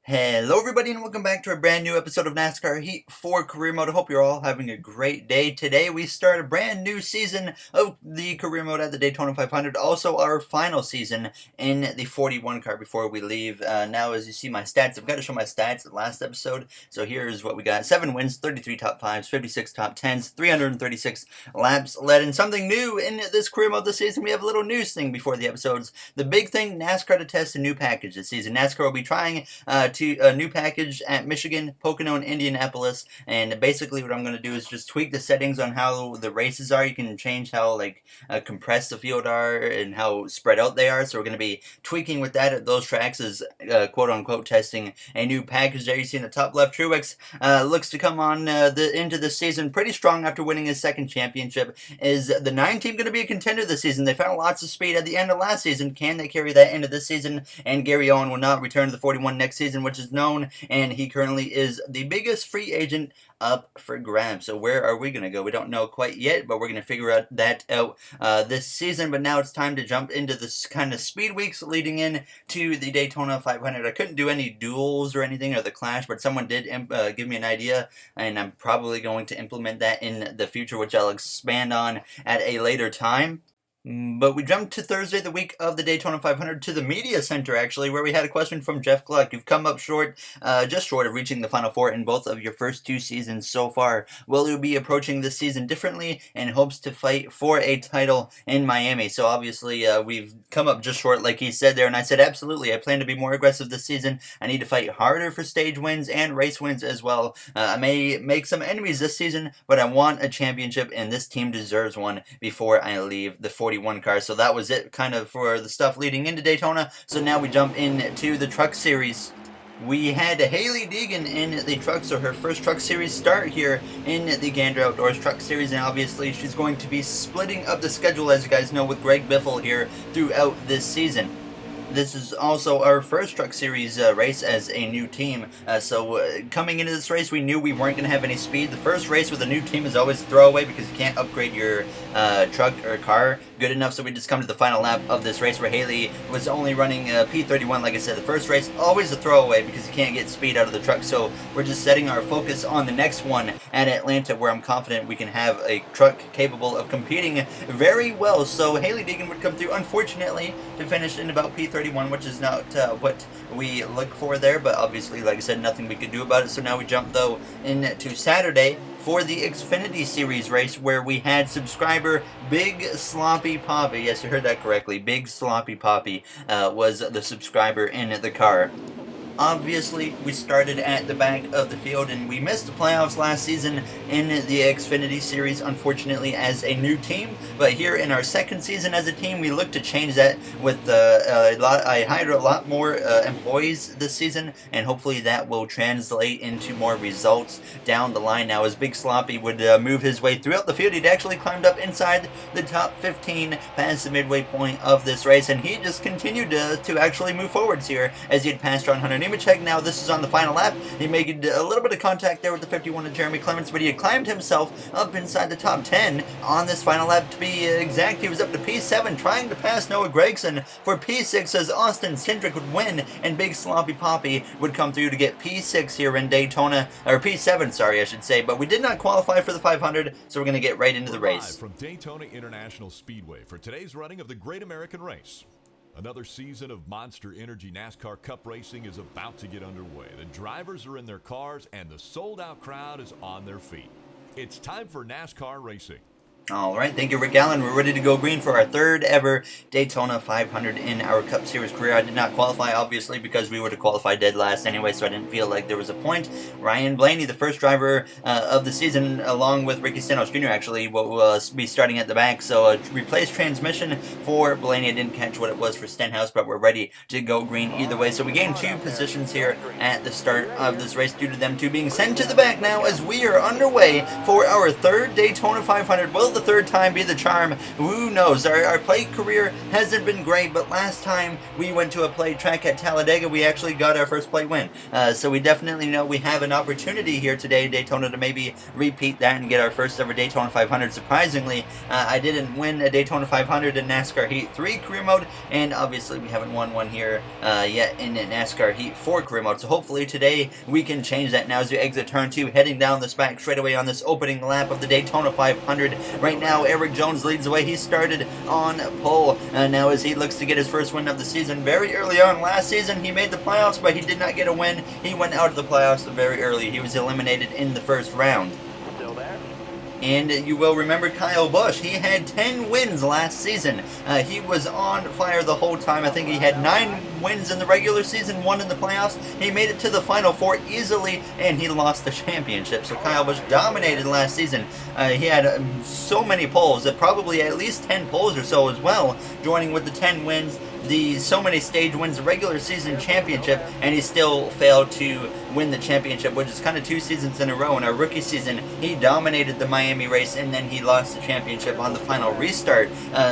Hello everybody and welcome back to a brand new episode of NASCAR Heat 4 Career Mode. I hope you're all having a great day. Today we start a brand new season of the Career Mode at the Daytona 500. Also our final season in the 41 car before we leave. Now as you see my stats, I've got to show my stats at last episode. So here's what we got. 7 wins, 33 top 5s, 56 top 10s, 336 laps led. And something new in this Career Mode this season, we have a little news thing before the episodes. The big thing, NASCAR to test a new package this season. NASCAR will be trying to a new package at Michigan, Pocono, and Indianapolis. And basically what I'm going to do is just tweak the settings on how the races are. You can change how compressed the field are and how spread out they are. So we're going to be tweaking with that at those tracks as quote unquote testing a new package there. You see in the top left, Truex looks to come on into this season pretty strong after winning his second championship. Is the 9 team going to be a contender this season? They found lots of speed at the end of last season. Can they carry that into this season? And Gary Owen will not return to the 41 next season, which is known, and he currently is the biggest free agent up for grabs. So where are we going to go? We don't know quite yet, but we're going to figure that out this season. But now it's time to jump into this kind of speed weeks leading in to the Daytona 500. I couldn't do any duels or anything or the Clash, but someone did give me an idea, and I'm probably going to implement that in the future, which I'll expand on at a later time. But we jumped to Thursday, the week of the Daytona 500, to the media center, actually, where we had a question from Jeff Gluck. You've come up short, just short of reaching the Final Four in both of your first 2 seasons so far. Will you be approaching this season differently in hopes to fight for a title in Miami? So obviously, we've come up just short, like he said there, and I said, absolutely, I plan to be more aggressive this season. I need to fight harder for stage wins and race wins as well. I may make some enemies this season, but I want a championship, and this team deserves one before I leave the 41 car. So that was it kind of for the stuff leading into Daytona. So now we jump into the Truck Series. We had Hailie Deegan in the truck, so her first Truck Series start here in the Gander Outdoors Truck Series, and obviously she's going to be splitting up the schedule, as you guys know, with Greg Biffle here throughout this season. This is also our first Truck Series race as a new team. Coming into this race, we knew we weren't going to have any speed. The first race with a new team is always a throwaway because you can't upgrade your truck or car good enough. So we just come to the final lap of this race where Hailie was only running P31. Like I said, the first race, always a throwaway because you can't get speed out of the truck. So we're just setting our focus on the next one at Atlanta, where I'm confident we can have a truck capable of competing very well. So Hailie Deegan would come through, unfortunately, to finish in about P31, which is not what we look for there, but obviously, like I said, nothing we could do about it. So now we jump, though, into Saturday for the Xfinity Series race, where we had subscriber Big Sloppy Poppy. Yes, you heard that correctly. Big Sloppy Poppy was the subscriber in the car. Obviously, we started at the back of the field, and we missed the playoffs last season in the Xfinity Series, unfortunately, as a new team. But here in our second season as a team, we look to change that with I hired a lot more employees this season, and hopefully that will translate into more results down the line. Now, as Big Sloppy would move his way throughout the field, he'd actually climbed up inside the top 15 past the midway point of this race, and he just continued to actually move forwards here as he had passed Ron Hunter Nemechek. Now this is on the final lap. He made a little bit of contact there with the 51 of Jeremy Clements, but he had climbed himself up inside the top 10 on this final lap. To be exact, he was up to P7, trying to pass Noah Gragson for P6 as Austin Cindric would win, and Big Sloppy Poppy would come through to get P6 here in Daytona, or P7, sorry, I should say. But we did not qualify for the 500, so we're going to get right into the race. Live from Daytona International Speedway for today's running of the Great American Race. Another season of Monster Energy NASCAR Cup racing is about to get underway. The drivers are in their cars and the sold-out crowd is on their feet. It's time for NASCAR racing. All right, thank you, Rick Allen. We're ready to go green for our third ever Daytona 500 in our Cup Series career. I did not qualify, obviously, because we would have qualified dead last anyway, so I didn't feel like there was a point. Ryan Blaney, the first driver of the season, along with Ricky Stenhouse Jr., actually, will be starting at the back. So a replaced transmission for Blaney. I didn't catch what it was for Stenhouse, but we're ready to go green either way. So we gained 2 positions here at the start of this race due to them 2 being sent to the back now as we are underway for our third Daytona 500. Will the third time be the charm? Who knows? Our plate career hasn't been great, but last time we went to a plate track at Talladega, we actually got our first plate win. So we definitely know we have an opportunity here today, Daytona, to maybe repeat that and get our first ever Daytona 500. Surprisingly, I didn't win a Daytona 500 in NASCAR Heat 3 career mode, and obviously we haven't won one here yet in NASCAR Heat 4 career mode. So hopefully today we can change that now as we exit turn 2, heading down this back straightaway on this opening lap of the Daytona 500. Right now, Eric Jones leads the way. He started on pole now as he looks to get his first win of the season. Very early on last season, he made the playoffs, but he did not get a win. He went out of the playoffs very early. He was eliminated in the first round. And you will remember Kyle Busch. He had 10 wins last season. He was on fire the whole time. I think he had 9 wins in the regular season, 1 in the playoffs. He made it to the Final Four easily, and he lost the championship. So Kyle Busch dominated last season. He had so many poles, probably at least 10 poles or so as well, joining with the 10 wins, the so many stage wins, the regular season championship, and he still failed to win the championship, which is kind of 2 seasons in a row. In our rookie season, he dominated the Miami race, and then he lost the championship on the final restart.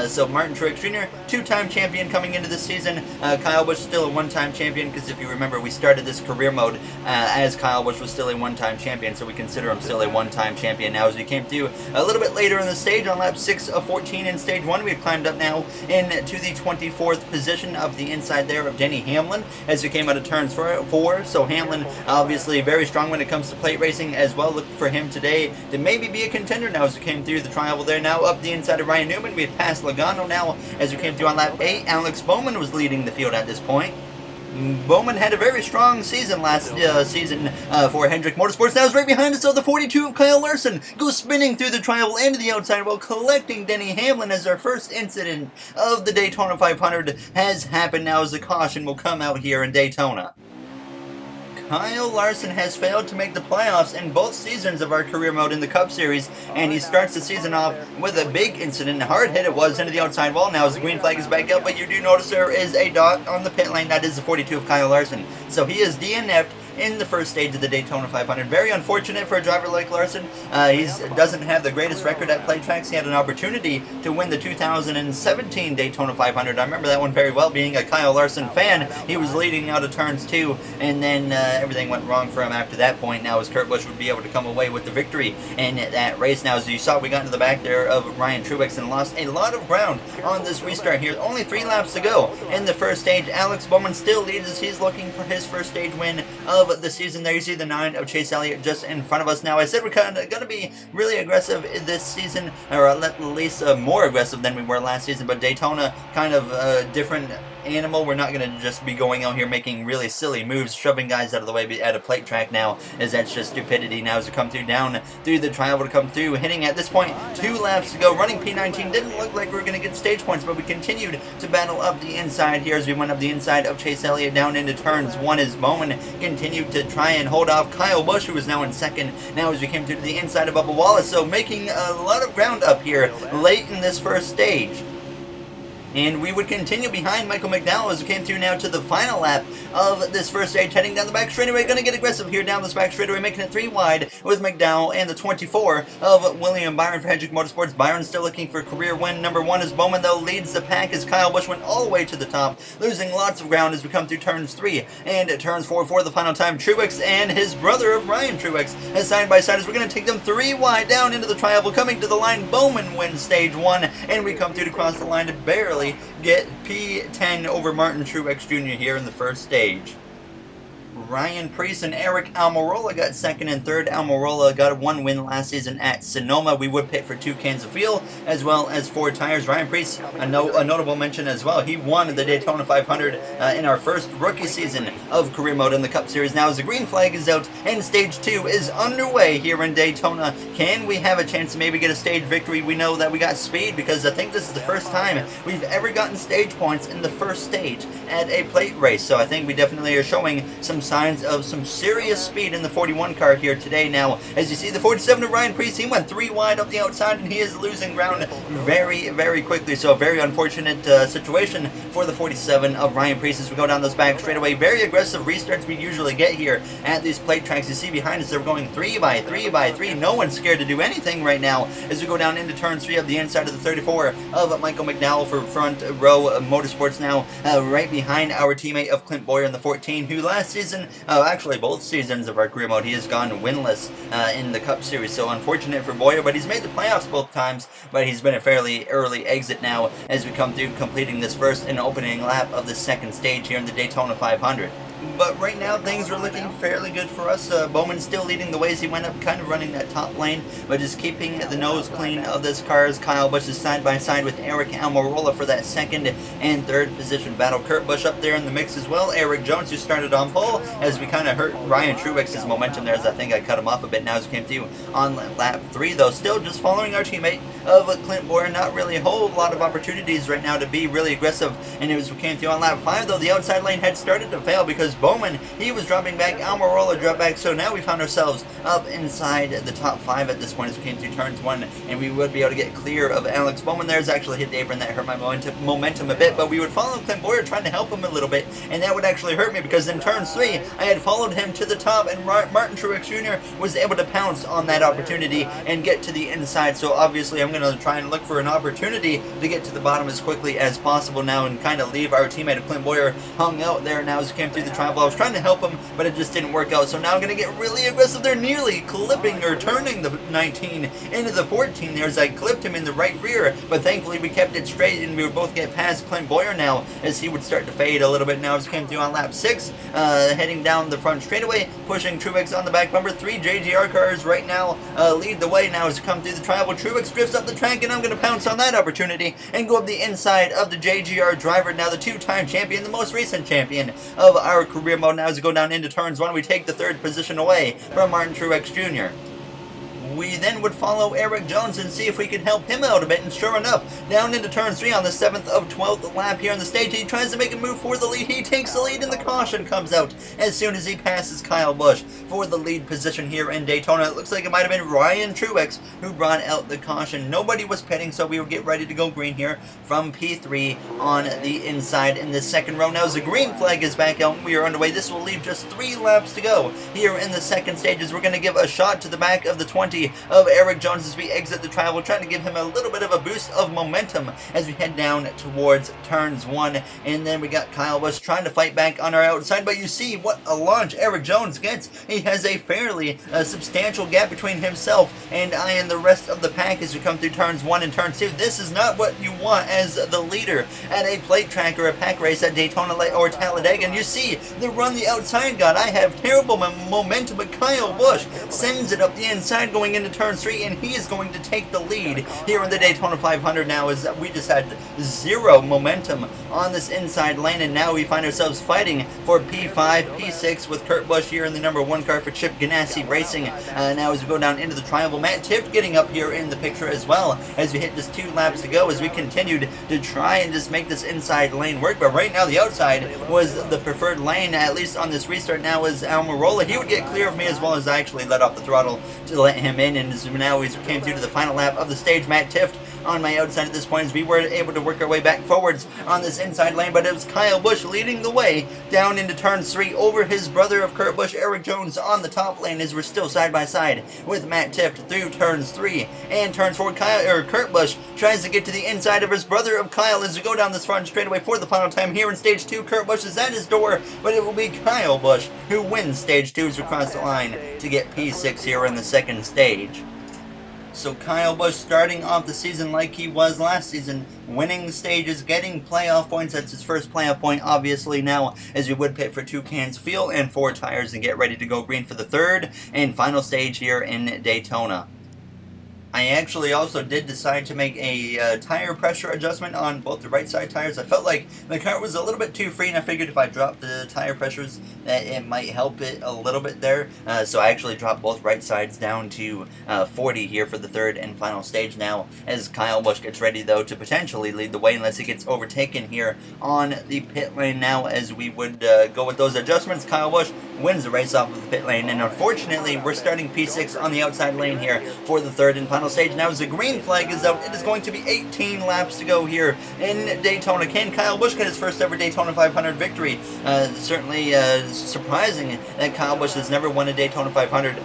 So Martin Truex Jr., 2-time champion coming into this season. Kyle Busch still a 1-time champion, because if you remember, we started this career mode as Kyle Busch was still a 1-time champion, so we consider him still a 1-time champion. Now as we came through a little bit later in the stage, on lap 6 of 14 in stage 1, we've climbed up now into the 24th position of the inside there of Denny Hamlin as we came out of turns 4. So Hamlin obviously very strong when it comes to plate racing as well. Look for him today to maybe be a contender now as we came through the trial there. Now up the inside of Ryan Newman, we had passed Logano now as we came through on lap 8. Alex Bowman was leading the field at this point. Bowman had a very strong season last season for Hendrick Motorsports. Now is right behind us, so the 42 of Kyle Larson goes spinning through the trial into the outside while collecting Denny Hamlin as our first incident of the Daytona 500 has happened now as the caution will come out here in Daytona. Kyle Larson has failed to make the playoffs in both seasons of our career mode in the Cup Series, and he starts the season off with a big incident. Hard hit it was into the outside wall now as the green flag is back up, but you do notice there is a dot on the pit lane. That is the 42 of Kyle Larson. So he is DNF'd in the first stage of the Daytona 500. Very unfortunate for a driver like Larson. He doesn't have the greatest record at plate tracks. He had an opportunity to win the 2017 Daytona 500. I remember that one very well, being a Kyle Larson fan. He was leading out of turns 2, and then everything went wrong for him after that point. Now as Kurt Busch would be able to come away with the victory in that race. Now as you saw, we got into the back there of Ryan Truex and lost a lot of ground on this restart here. Only 3 laps to go in the first stage. Alex Bowman still leads as he's looking for his first stage win of the season. There you see the 9 of Chase Elliott just in front of us. Now I said we're kind of going to be really aggressive this season, or at least more aggressive than we were last season, but Daytona kind of different animal. We're not going to just be going out here making really silly moves, shoving guys out of the way at a plate track now, as that's just stupidity. Now as we come through down through the trial to come through, hitting at this point 2 laps to go, running P19. Didn't look like we were going to get stage points, but we continued to battle up the inside here as we went up the inside of Chase Elliott down into turns 1 as Bowman continued to try and hold off Kyle Busch, who was now in second. Now as we came through to the inside of Bubba Wallace, so making a lot of ground up here late in this first stage. And we would continue behind Michael McDowell as we came through now to the final lap of this first stage, heading down the back straightaway. Going to get aggressive here down this back straightaway, making it 3 wide with McDowell and the 24 of William Byron for Hendrick Motorsports. Byron still looking for career win number 1 as Bowman, though, leads the pack as Kyle Busch went all the way to the top, losing lots of ground as we come through turns 3 and turns 4 for the final time. Truex and his brother of Ryan Truex as side by side as we're going to take them 3 wide down into the trial. Coming to the line, Bowman wins stage 1, and we come through to cross the line to barely get P10 over Martin Truex Jr. here in the first stage. Ryan Preece and Eric Almirola got second and third. Almirola got 1 win last season at Sonoma. We would pit for 2 cans of fuel as well as 4 tires. Ryan Preece, a notable mention as well. He won the Daytona 500 in our first rookie season of career mode in the Cup Series. Now as the green flag is out and stage 2 is underway here in Daytona, can we have a chance to maybe get a stage victory? We know that we got speed because I think this is the first time we've ever gotten stage points in the first stage at a plate race. So I think we definitely are showing some signs signs of some serious speed in the 41 car here today. Now, as you see, the 47 of Ryan Preece, he went 3 wide up the outside, and he is losing ground very, very quickly. So a very unfortunate situation for the 47 of Ryan Preece as we go down those back straightaway. Very aggressive restarts we usually get here at these plate tracks. You see behind us, they're going 3 by 3 by 3. No one's scared to do anything right now as we go down into turn 3 of the inside of the 34 of Michael McDowell for Front Row Motorsports now, right behind our teammate of Clint Boyer in the 14, who last season, actually both seasons of our career mode, he has gone winless in the Cup Series. So unfortunate for Boyer, but he's made the playoffs both times, but he's been a fairly early exit now as we come through completing this first and opening lap of the second stage here in the Daytona 500. But right now, things are looking fairly good for us. Bowman's still leading the way as he went up, kind of running that top lane, but just keeping the nose clean of this car as Kyle Busch is side by side with Eric Almirola for that second and third position battle. Kurt Busch up there in the mix as well. Eric Jones, who started on pole, as we kind of hurt Ryan Truex's momentum there, as I think I cut him off a bit now as we came through on lap 3, though. Still just following our teammate of Clint Boyer. Not really a whole lot of opportunities right now to be really aggressive, and as we came through on lap 5, though, the outside lane had started to fail because Bowman, he was dropping back, Almirola dropped back, so now we found ourselves up inside the top 5 at this point as we came through turns 1, and we would be able to get clear of Alex Bowman. There's actually hit the apron, that hurt my momentum a bit, but we would follow Clint Boyer trying to help him a little bit, and that would actually hurt me because in turns 3, I had followed him to the top, and Martin Truex Jr. was able to pounce on that opportunity and get to the inside, so obviously I'm going to try and look for an opportunity to get to the bottom as quickly as possible now and kind of leave our teammate of Clint Boyer hung out there now as we came through the triangle. I was trying to help him, but it just didn't work out. So now I'm going to get really aggressive. They're nearly clipping or turning the 19 into the 14 there as I clipped him in the right rear, but thankfully we kept it straight and we would both get past Clint Boyer now as he would start to fade a little bit now as we came through on lap 6, heading down the front straightaway, pushing Truex on the back bumper. 3 JGR cars right now lead the way now as we come through the triangle. Truex drifts up the track, and I'm going to pounce on that opportunity and go up the inside of the JGR driver, now the 2-time champion, the most recent champion of our career mode. Now as we go down into turns 1, we take the 3rd position away from Martin Truex Jr. We then would follow Eric Jones and see if we could help him out a bit, and sure enough, down into turn 3 on the 7th of 12th lap here on the stage, he tries to make a move for the lead. He takes the lead and the caution comes out as soon as he passes Kyle Busch for the lead position here in Daytona. It looks like it might have been Ryan Truex who brought out the caution. Nobody was pitting, so we will get ready to go green here from P3 on the inside in the second row. Now as the green flag is back out, we are underway. This will leave just 3 laps to go here in the second stage as we're going to give a shot to the back of the 20 of Eric Jones as we exit the triangle, trying to give him a little bit of a boost of momentum as we head down towards turns 1. And then we got Kyle Busch trying to fight back on our outside, but you see what a launch Eric Jones gets. He has a fairly substantial gap between himself and I and the rest of the pack as we come through turns 1 and turns 2. This is not what you want as the leader at a plate track or a pack race at Daytona or Talladega. And you see the run the outside got. I have terrible momentum, but Kyle Busch sends it up the inside going into turn 3, and he is going to take the lead here in the Daytona 500 now as we just had 0 momentum on this inside lane, and now we find ourselves fighting for P5, P6 with Kurt Busch here in the number 1 car for Chip Ganassi Racing. Now as we go down into the triangle, Matt Tifft getting up here in the picture as well as we hit just 2 laps to go as we continued to try and just make this inside lane work, but right now the outside was the preferred lane, at least on this restart now, as Almirola. He would get clear of me as well as I actually let off the throttle to let him in, and now we came through to the final lap of the stage. Matt Tifft on my outside at this point as we were able to work our way back forwards on this inside lane, but it was Kyle Busch leading the way down into turn 3 over his brother of Kurt Busch, Eric Jones, on the top lane as we're still side by side with Matt Tifft through turns 3 and turns 4. Kurt Busch tries to get to the inside of his brother of Kyle as we go down this front straightaway for the final time here in stage 2. Kurt Busch is at his door, but it will be Kyle Busch who wins stage 2 as we cross the line to get P6 here in the second stage. So Kyle Busch starting off the season like he was last season, winning stages, getting playoff points. That's his first playoff point, obviously, now as we would pit for 2 cans of fuel and 4 tires and get ready to go green for the 3rd and final stage here in Daytona. I actually also did decide to make a tire pressure adjustment on both the right side tires. I felt like the car was a little bit too free, and I figured if I dropped the tire pressures that it might help it a little bit there. So I actually dropped both right sides down to 40 here for the third and final stage now, as Kyle Busch gets ready though to potentially lead the way unless he gets overtaken here on the pit lane now. As we would go with those adjustments, Kyle Busch wins the race off of the pit lane, and unfortunately we're starting P6 on the outside lane here for the third and final stage. Now as the green flag is out, it is going to be 18 laps to go here in Daytona. Can Kyle Busch get his first ever Daytona 500 victory? Certainly surprising that Kyle Busch has never won a Daytona 500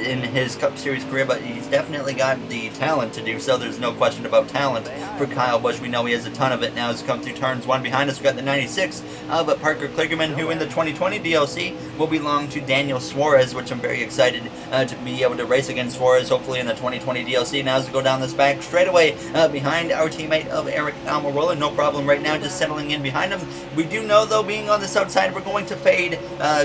in his Cup Series career, but he's definitely got the talent to do so. There's no question about talent for Kyle Busch. We know he has a ton of it now as he comes through turns one. Behind us, we've got the 96 of Parker Kligerman, who in the 2020 DLC will belong to Daniel Suarez, which I'm very excited to be able to race against Suarez, hopefully in the 2020 DLC. Now as we go down this back straightaway behind our teammate of Eric Almirola, no problem right now, just settling in behind him. We do know though, being on this outside, we're going to fade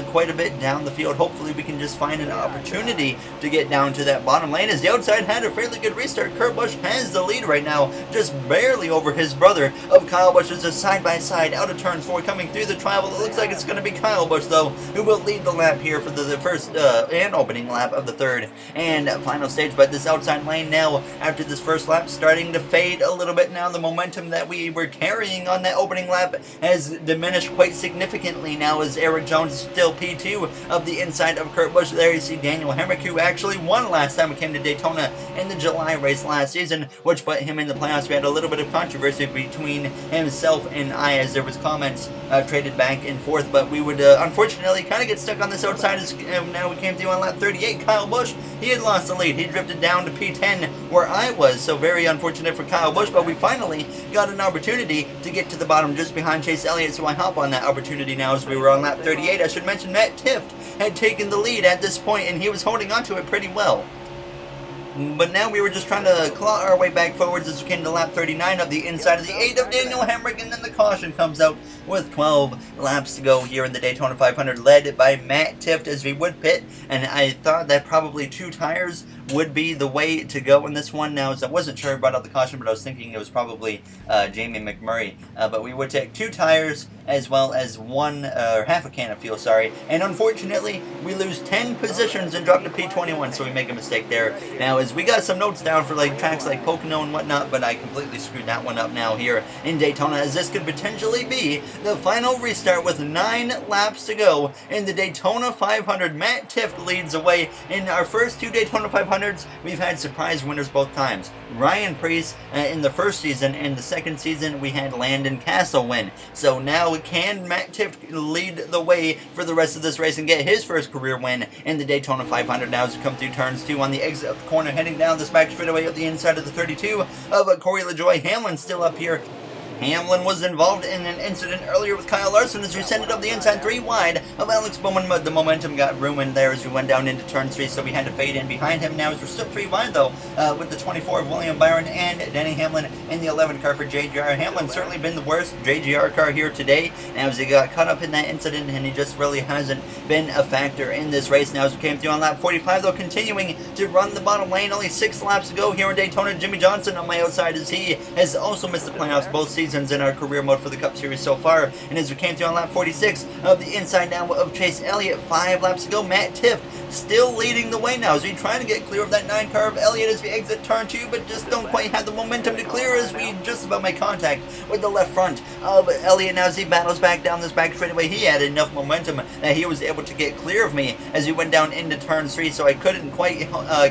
quite a bit down the field. Hopefully we can just find an opportunity to get down to that bottom lane, as the outside had a fairly good restart. Kurt Busch has the lead right now, just barely over his brother of Kyle Busch. Is a side by side out of turn 4 coming through the trial. It looks like it's going to be Kyle Busch though who will lead the lap here for the first and opening lap of the third and final stage. But this outside lane now, after this first lap, starting to fade a little bit now. The momentum that we were carrying on that opening lap has diminished quite significantly now, as Eric Jones is still P2 of the inside of Kurt Busch. There you see Daniel Hemrick, who actually won last time it came to Daytona in the July race last season, which put him in the playoffs. We had a little bit of controversy between himself and I, as there was comments traded back and forth, but we would unfortunately kind of get stuck on this outside as now we came through on lap 38. Kyle Busch, he had lost the lead. He drifted down to P10 where I was, so very unfortunate for Kyle Busch, but we finally got an opportunity to get to the bottom just behind Chase Elliott, so I hop on that opportunity now as we were on lap 38. I should mention Matt Tifft had taken the lead at this point, and he was holding onto it pretty well. But now we were just trying to claw our way back forwards as we came to lap 39 of the inside of the 8 of Daniel Hemrick, and then the caution comes out with 12 laps to go here in the Daytona 500, led by Matt Tifft as we would pit. And I thought that probably 2 tires would be the way to go in this one. Now, as I wasn't sure about the caution, but I was thinking it was probably Jamie McMurray. But we would take 2 tires as well as half a can of fuel, and unfortunately we lose 10 positions and drop to P21, so we make a mistake there. Now, as we got some notes down for like tracks like Pocono and whatnot, but I completely screwed that one up now here in Daytona, as this could potentially be the final restart with 9 laps to go in the Daytona 500. Matt Tifft leads the way. In our first 2 Daytona 500s, we've had surprise winners both times. Ryan Preece in the first season, and the second season we had Landon Castle win. So now can Matt Tifft lead the way for the rest of this race and get his first career win in the Daytona 500 now as we come through turns 2 on the exit of the corner, heading down this back straightaway up the inside of the 32 of Corey LaJoie. Hamlin still up here. Hamlin was involved in an incident earlier with Kyle Larson as we sent it up the inside 3 wide of Alex Bowman, but the momentum got ruined there as we went down into turn 3, so we had to fade in behind him. Now as we're still 3 wide though, with the 24 of William Byron and Denny Hamlin in the 11 car for JGR. Hamlin's certainly been the worst JGR car here today, now as he got caught up in that incident, and he just really hasn't been a factor in this race. Now as we came through on lap 45 though, continuing to run the bottom lane, only 6 laps to go here in Daytona. Jimmy Johnson on my outside, as he has also missed the playoffs both seasons in our career mode for the Cup Series so far. And as we came through on lap 46 of the inside now of Chase Elliott, 5 laps to go. Matt Tifft still leading the way now as we try to get clear of that 9 car of Elliott as we exit turn 2, but just don't quite have the momentum to clear as we just about make contact with the left front of Elliott. Now as he battles back down this back straightaway, he had enough momentum that he was able to get clear of me as he went down into turn 3, so I couldn't quite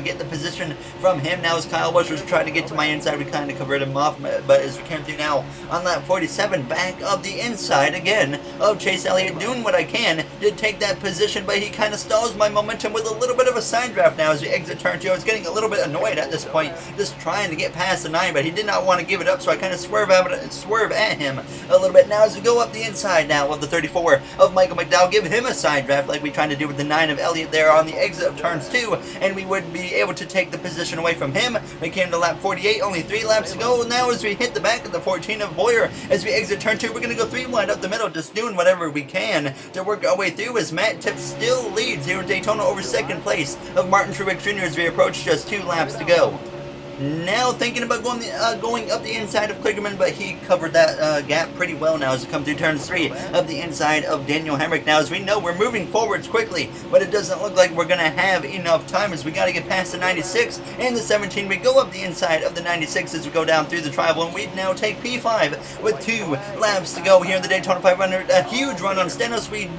get the position from him. Now as Kyle Busch was trying to get to my inside, we kind of covered him off, but as we came through now on lap 47, back of the inside again of Chase Elliott, doing what I can to take that position, but he kind of stalls my momentum with a little bit of a side draft now as we exit turn 2. I was getting a little bit annoyed at this point, just trying to get past the 9, but he did not want to give it up, so I kind of swerve at him a little bit. Now as we go up the inside now of the 34 of Michael McDowell, give him a side draft like we tried to do with the 9 of Elliott there on the exit of turns 2, and we would be able to take the position away from him. We came to lap 48, only 3 laps to go now as we hit the back of the 14 of Boyer. As we exit turn 2, we're going to go 3 wide up the middle, just doing whatever we can to work our way through as Matt Tifft still leads here in Daytona over second place of Martin Truex Jr. as we approach just 2 laps to go. Now thinking about going up the inside of Kligerman, but he covered that gap pretty well now as we come through turns 3 up the inside of Daniel Hemrick. Now, as we know, we're moving forwards quickly, but it doesn't look like we're going to have enough time as we got to get past the 96 and the 17. We go up the inside of the 96 as we go down through the tribal, and we now take P5 with 2 laps to go here in the Daytona 500. A huge run on Stenos. We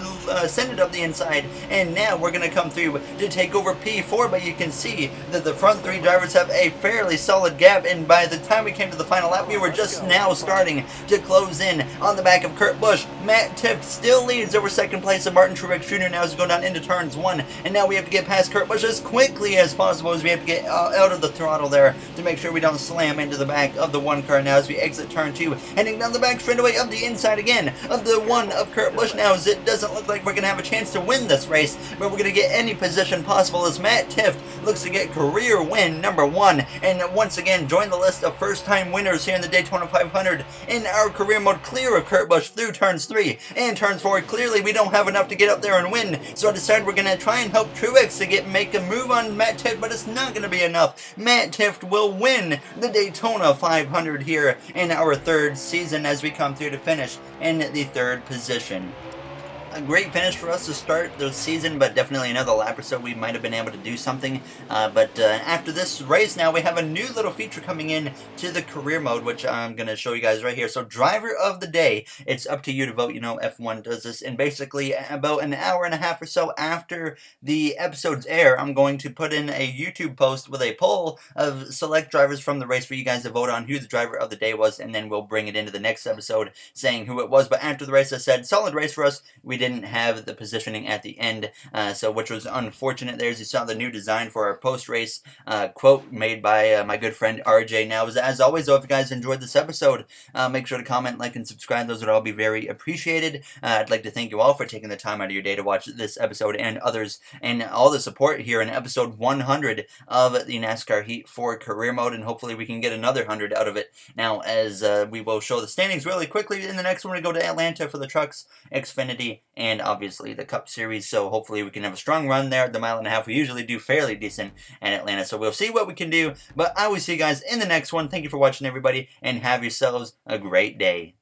send it up the inside, and now we're going to come through to take over P4, but you can see that the front 3 drivers have a fairly solid gap, and by the time we came to the final lap, we were just now starting to close in on the back of Kurt Busch. Matt Tifft still leads over second place of Martin Truex Jr. now as we go down into turns 1, and now we have to get past Kurt Busch as quickly as possible as we have to get out of the throttle there to make sure we don't slam into the back of the 1 car now as we exit turn 2, heading down the back straightaway of the inside again of the 1 of Kurt Busch now, as it doesn't look like we're going to have a chance to win this race, but we're going to get any position possible as Matt Tifft looks to get career win number 1, and once again join the list of first-time winners here in the Daytona 500 in our career mode, clear of Kurt Busch through turns 3 and turns 4. Clearly, we don't have enough to get up there and win, so I decided we're going to try and help Truex to make a move on Matt Tifft, but it's not going to be enough. Matt Tifft will win the Daytona 500 here in our 3rd season as we come through to finish in the 3rd position. A great finish for us to start the season, but definitely another lap or so we might have been able to do something. But after this race now, we have a new little feature coming in to the career mode, which I'm going to show you guys right here. So driver of the day, it's up to you to vote. You know, F1 does this, and basically about an hour and a half or so after the episodes air, I'm going to put in a YouTube post with a poll of select drivers from the race for you guys to vote on who the driver of the day was, and then we'll bring it into the next episode saying who it was. But after the race, I said, solid race for us. We didn't have the positioning at the end, which was unfortunate. There's you saw the new design for our post-race quote made by my good friend RJ. Now, as always, though, if you guys enjoyed this episode, make sure to comment, like, and subscribe. Those would all be very appreciated. I'd like to thank you all for taking the time out of your day to watch this episode and others, and all the support here in episode 100 of the NASCAR Heat 4 career mode, and hopefully we can get another 100 out of it. Now, as we will show the standings really quickly, in the next one we go to Atlanta for the trucks, Xfinity, and obviously the Cup Series, so hopefully we can have a strong run there. The mile and a half, we usually do fairly decent in Atlanta, so we'll see what we can do, but I will see you guys in the next one. Thank you for watching, everybody, and have yourselves a great day.